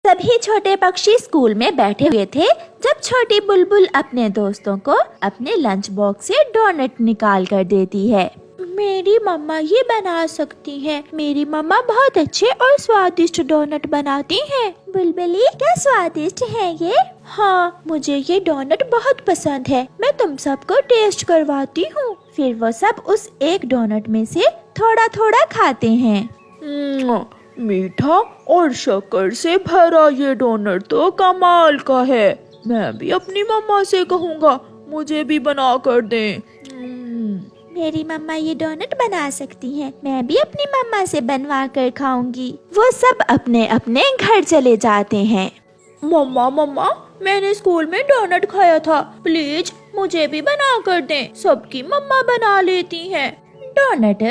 सभी छोटे पक्षी स्कूल में बैठे हुए थे जब छोटी बुलबुल अपने दोस्तों को अपने लंच बॉक्स से डोनट निकाल कर देती है। मेरी मम्मा ये बना सकती हैं। मेरी मम्मा बहुत अच्छे और स्वादिष्ट डोनट बनाती हैं। बुलबुली, क्या स्वादिष्ट है ये? हाँ, मुझे ये डोनट बहुत पसंद है। मैं तुम सबको टेस्ट करवाती हूँ। फिर वो सब उस एक डोनट में से थोड़ा थोड़ा खाते हैं। मीठा और शक्कर से भरा ये डोनट तो कमाल का है। मैं भी अपनी मम्मा से कहूँगा मुझे भी बना कर दें। मेरी मम्मा ये डोनट बना सकती हैं। मैं भी अपनी मम्मा से बनवा कर खाऊंगी। वो सब अपने अपने घर चले जाते हैं। मम्मा मम्मा, मैंने स्कूल में डोनट खाया था, प्लीज मुझे भी बना कर दें। सबकी मम्मा बना लेती हैं। डोनट?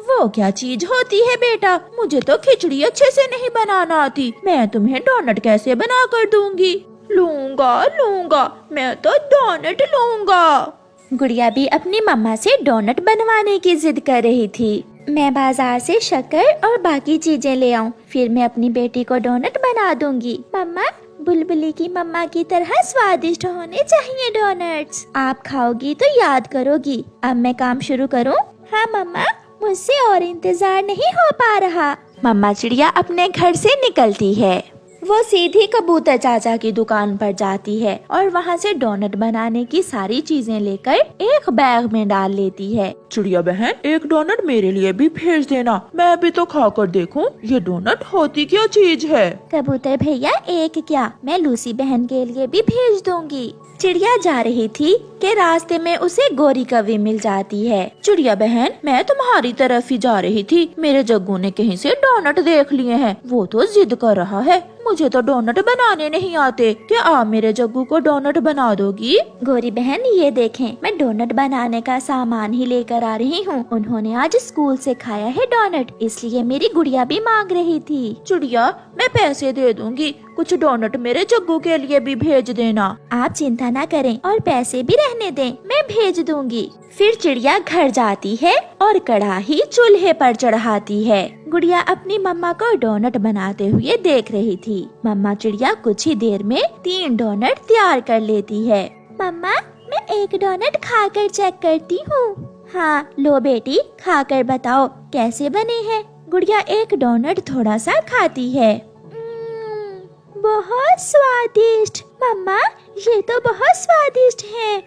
वो क्या चीज होती है बेटा? मुझे तो खिचड़ी अच्छे से नहीं बनाना आती। मैं तुम्हें डोनट कैसे बना कर दूंगी? लूंगा, मैं तो डोनट लूंगा। गुड़िया भी अपनी मम्मा से डोनट बनवाने की जिद कर रही थी। मैं बाजार से शक्कर और बाकी चीजें ले आऊं, फिर मैं अपनी बेटी को डोनट बना दूंगी। मम्मा, बुलबुली की मम्मा की तरह स्वादिष्ट होने चाहिए डोनट्स। आप खाओगी तो याद करोगी। अब मैं काम शुरू करूं? हाँ मम्मा, मुझसे और इंतजार नहीं हो पा रहा। मम्मा चिड़िया अपने घर से निकलती है। वो सीधी कबूतर चाचा की दुकान पर जाती है और वहाँ से डोनट बनाने की सारी चीजें लेकर एक बैग में डाल लेती है। चिड़िया बहन, एक डोनट मेरे लिए भी भेज देना। मैं भी तो खा कर देखूं ये डोनट होती क्या चीज है। कबूतर भैया, एक क्या, मैं लूसी बहन के लिए भी भेज दूंगी। चिड़िया जा रही थी कि रास्ते में उसे गोरी कौवी मिल जाती है। चिड़िया बहन, मैं तुम्हारी तरफ ही जा रही थी। मेरे जग्गू ने कहीं से डोनट देख लिए हैं। वो तो जिद कर रहा है मुझे तो डोनट बनाने नहीं आते। क्या आप मेरे जग्गू को डोनट बना दोगी? गोरी बहन, ये देखें, मैं डोनट बनाने का सामान ही लेकर आ रही हूँ। उन्होंने आज स्कूल से खाया है डोनट, इसलिए मेरी गुड़िया भी मांग रही थी। चिड़िया, मैं पैसे दे दूंगी, कुछ डोनट मेरे जग्गू के लिए भी भेज देना। आप चिंता न करें और पैसे भी रहने दें, मैं भेज दूंगी। फिर चिड़िया घर जाती है और कढ़ाई चूल्हे पर चढ़ाती है। गुड़िया अपनी मम्मा को डोनट बनाते हुए देख रही थी। मम्मा चिड़िया कुछ ही देर में 3 डोनट तैयार कर लेती है। मम्मा, मैं एक डोनट खाकर चेक करती हूँ। हाँ, लो बेटी, खाकर बताओ कैसे बने हैं। गुड़िया एक डोनट थोड़ा सा खाती है। बहुत स्वादिष्ट मम्मा, ये तो बहुत स्वादिष्ट है।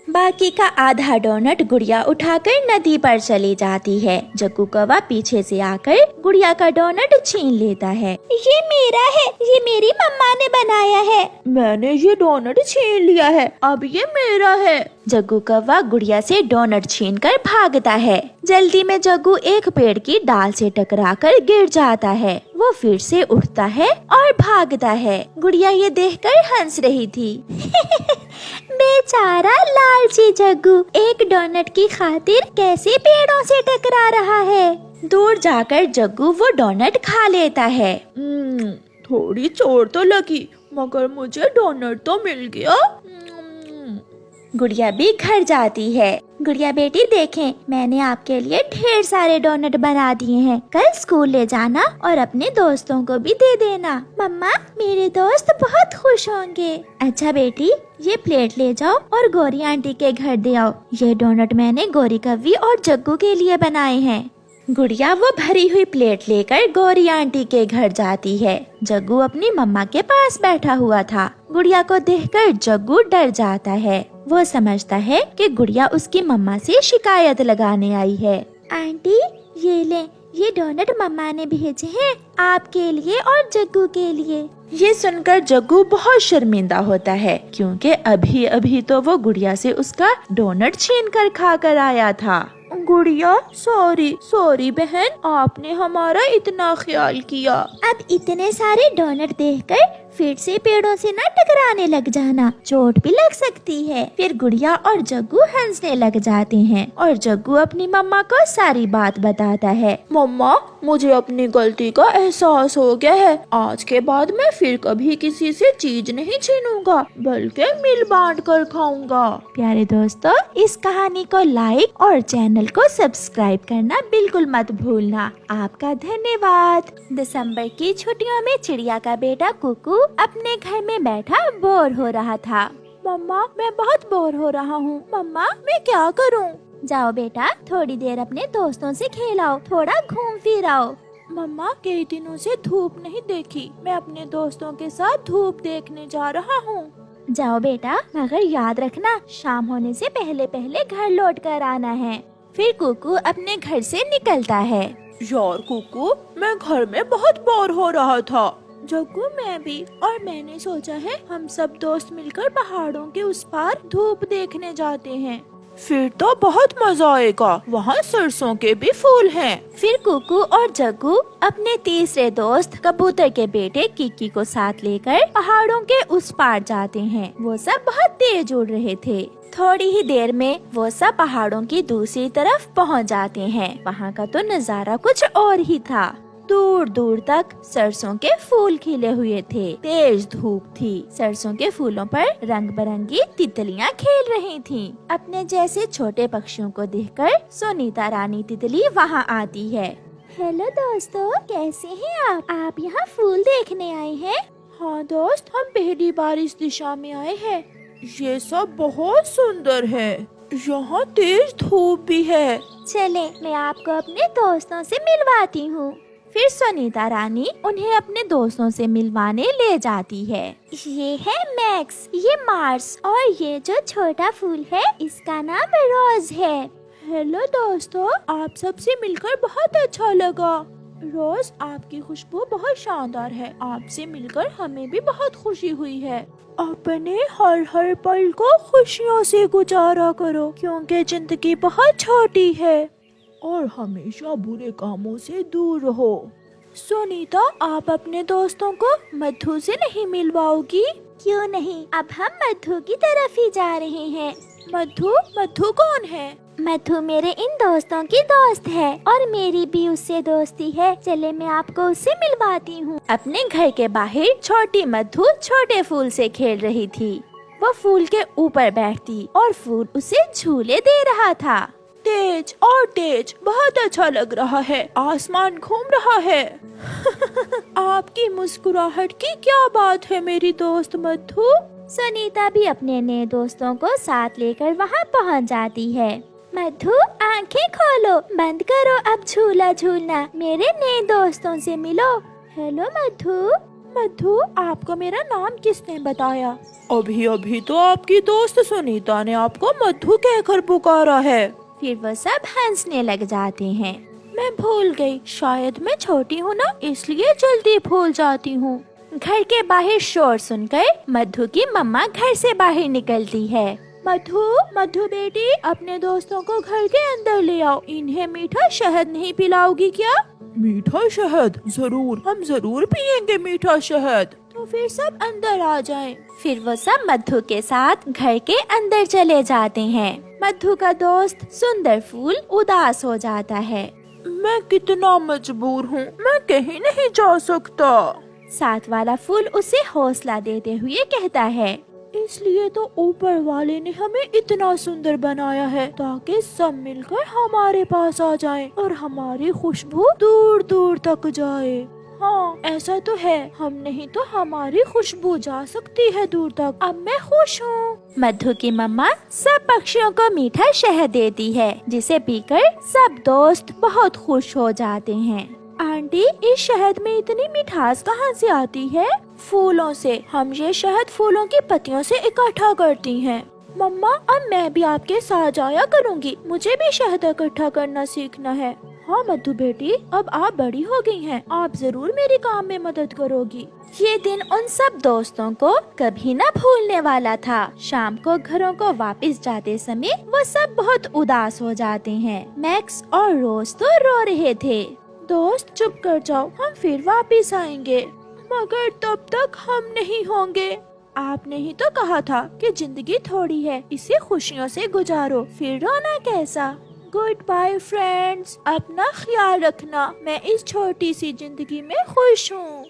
बाकी का आधा डोनट गुड़िया उठाकर नदी पर चली जाती है। जग्गू कौवा पीछे से आकर गुड़िया का डोनट छीन लेता है। ये मेरा है, ये मेरी मम्मा ने बनाया है। मैंने ये डोनट छीन लिया है, अब ये मेरा है। जग्गू कौवा गुड़िया से डोनट छीनकर भागता है। जल्दी में जग्गू एक पेड़ की डाल से टकराकर गिर जाता है। वो फिर से उठता है और भागता है। गुड़िया ये देखकर हंस रही थी। बेचारा लालची जग्गू एक डोनट की खातिर कैसे पेड़ों से टकरा रहा है। दूर जाकर जग्गू वो डोनट खा लेता है। थोड़ी चोट तो लगी, मगर मुझे डोनट तो मिल गया। गुड़िया भी घर जाती है। गुड़िया बेटी, देखें, मैंने आपके लिए ढेर सारे डोनट बना दिए हैं। कल स्कूल ले जाना और अपने दोस्तों को भी दे देना। मम्मा, मेरे दोस्त बहुत खुश होंगे। अच्छा बेटी, ये प्लेट ले जाओ और गौरी आंटी के घर दे आओ। ये डोनट मैंने गौरी कौवी और जग्गू के लिए बनाए हैं। गुड़िया वो भरी हुई प्लेट लेकर गौरी आंटी के घर जाती है। जग्गू अपनी मम्मा के पास बैठा हुआ था। गुड़िया को देखकर जग्गू डर जाता है। वो समझता है कि गुड़िया उसकी मम्मा से शिकायत लगाने आई है। आंटी, ये ले, ये डोनट मम्मा ने भेजे हैं आपके लिए और जग्गू के लिए। ये सुनकर जग्गू बहुत शर्मिंदा होता है, क्योंकि अभी अभी तो वो गुड़िया से उसका डोनट छीन कर खा कर आया था। गुड़िया, सॉरी बहन, आपने हमारा इतना ख्याल किया। अब इतने सारे डोनट देखकर फिर से पेड़ों से न टकराने लग जाना, चोट भी लग सकती है। फिर गुड़िया और जग्गू हंसने लग जाते हैं और जग्गू अपनी मम्मा को सारी बात बताता है। मम्मा, मुझे अपनी गलती का एहसास हो गया है। आज के बाद मैं फिर कभी किसी से चीज नहीं छीनूंगा, बल्कि मिल बांट कर खाऊंगा। प्यारे दोस्तों, इस कहानी को लाइक और चैनल चैनल को सब्सक्राइब करना बिल्कुल मत भूलना। आपका धन्यवाद। दिसंबर की छुट्टियों में चिड़िया का बेटा कुकू अपने घर में बैठा बोर हो रहा था। मम्मा, मैं बहुत बोर हो रहा हूँ। मम्मा, मैं क्या करूँ? जाओ बेटा, थोड़ी देर अपने दोस्तों से खेलाओ, थोड़ा घूम फिर आओ। मम्मा, कई दिनों से धूप नहीं देखी। मैं अपने दोस्तों के साथ धूप देखने जा रहा हूँ। जाओ बेटा, मगर याद रखना शाम होने से पहले पहले घर लौट कर आना है। फिर कुकू अपने घर से निकलता है। यार कुकू, मैं घर में बहुत बोर हो रहा था। जग्गू, मैं भी। और मैंने सोचा है हम सब दोस्त मिलकर पहाड़ों के उस पार धूप देखने जाते हैं। फिर तो बहुत मजा आएगा। वहाँ सरसों के भी फूल हैं। फिर कुकू और जग्गू अपने तीसरे दोस्त कबूतर के बेटे किकी को साथ लेकर पहाड़ों के उस पार जाते हैं। वो सब बहुत तेज उड़ रहे थे। थोड़ी ही देर में वो सब पहाड़ों की दूसरी तरफ पहुंच जाते हैं। वहाँ का तो नजारा कुछ और ही था। दूर दूर तक सरसों के फूल खिले हुए थे। तेज धूप थी। सरसों के फूलों पर रंग बिरंगी तितलियां खेल रही थीं। अपने जैसे छोटे पक्षियों को देखकर सुनीता रानी तितली वहां आती है। हेलो दोस्तों, कैसे हैं आप? आप यहाँ फूल देखने आए हैं? हाँ दोस्त, हम पहली बार इस दिशा में आए हैं। ये सब बहुत सुंदर है। यहाँ तेज धूप भी है। चले, मैं आपको अपने दोस्तों से मिलवाती हूँ। फिर सुनीता रानी उन्हें अपने दोस्तों से मिलवाने ले जाती है। ये है मैक्स, ये मार्स और ये जो छोटा फूल है इसका नाम रोज है। हेलो दोस्तों, आप सबसे मिलकर बहुत अच्छा लगा। रोज, आपकी खुशबू बहुत शानदार है। आपसे मिलकर हमें भी बहुत खुशी हुई है। अपने हर हर पल को खुशियों से गुजारा करो, क्योंकि जिंदगी बहुत छोटी है और हमेशा बुरे कामों से दूर रहो। सुनीता, आप अपने दोस्तों को मधु से नहीं मिलवाओगी? क्यों नहीं, अब हम मधु की तरफ ही जा रहे हैं। मधु? मधु कौन है? मधु मेरे इन दोस्तों की दोस्त है और मेरी भी उससे दोस्ती है। चले, मैं आपको उससे मिलवाती हूँ। अपने घर के बाहर छोटी मधु छोटे फूल से खेल रही थी। वो फूल के ऊपर बैठती और फूल उसे झूले दे रहा था। तेज और तेज, बहुत अच्छा लग रहा है। आसमान घूम रहा है। आपकी मुस्कुराहट की क्या बात है मेरी दोस्त मधु। सुनीता भी अपने नए दोस्तों को साथ लेकर वहाँ पहुँच जाती है। मधु, आंखें खोलो, बंद करो अब झूला झूलना, मेरे नए दोस्तों से मिलो। हेलो मधु। मधु, आपको मेरा नाम किसने बताया? अभी अभी तो आपकी दोस्त सुनीता ने आपको मधु कहकर पुकारा है। फिर वो सब हंसने लग जाते हैं। मैं भूल गई, शायद मैं छोटी हूँ ना, इसलिए जल्दी भूल जाती हूँ। घर के बाहर शोर सुनकर मधु की मम्मा घर से बाहर निकलती है। मधु, मधु बेटी, अपने दोस्तों को घर के अंदर ले आओ। इन्हें मीठा शहद नहीं पिलाओगी क्या? मीठा शहद? जरूर, हम जरूर पियेंगे मीठा शहद। तो फिर सब अंदर आ जाएं। फिर वो सब मधु के साथ घर के अंदर चले जाते हैं। मधु का दोस्त सुंदर फूल उदास हो जाता है। मैं कितना मजबूर हूँ, मैं कहीं नहीं जा सकता। साथ वाला फूल उसे हौसला देते हुए कहता है, इसलिए तो ऊपर वाले ने हमें इतना सुंदर बनाया है ताकि सब मिलकर हमारे पास आ जाएं और हमारी खुशबू दूर दूर तक जाए। हाँ, ऐसा तो है, हम नहीं तो हमारी खुशबू जा सकती है दूर तक। अब मैं खुश हूँ। मधु की मम्मा सब पक्षियों को मीठा शहद देती है, जिसे पीकर सब दोस्त बहुत खुश हो जाते हैं। आंटी, इस शहद में इतनी मिठास कहाँ से आती है? फूलों से। हम ये शहद फूलों की पत्तियों से इकट्ठा करती हैं। मम्मा, अब मैं भी आपके साथ जाया करूँगी। मुझे भी शहद इकट्ठा करना सीखना है। हाँ मधु बेटी, अब आप बड़ी हो गई हैं, आप जरूर मेरे काम में मदद करोगी। ये दिन उन सब दोस्तों को कभी न भूलने वाला था। शाम को घरों को वापस जाते समय वो सब बहुत उदास हो जाते हैं। मैक्स और रोज तो रो रहे थे। दोस्त, चुप कर जाओ, हम फिर वापस आएंगे। मगर तब तक हम नहीं होंगे। आपने ही तो कहा था कि जिंदगी थोड़ी है, इसे खुशियों से गुजारो, फिर रोना कैसा। गुड बाय फ्रेंड्स, अपना ख्याल रखना। मैं इस छोटी सी जिंदगी में खुश हूँ।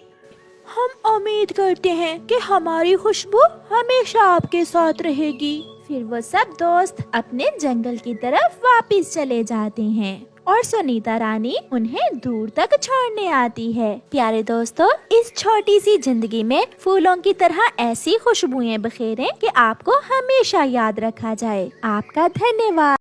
हम उम्मीद करते हैं कि हमारी खुशबू हमेशा आपके साथ रहेगी। फिर वो सब दोस्त अपने जंगल की तरफ वापस चले जाते हैं और सुनीता रानी उन्हें दूर तक छोड़ने आती है। प्यारे दोस्तों, इस छोटी सी जिंदगी में फूलों की तरह ऐसी खुशबुएं बखेरें कि आपको हमेशा याद रखा जाए। आपका धन्यवाद।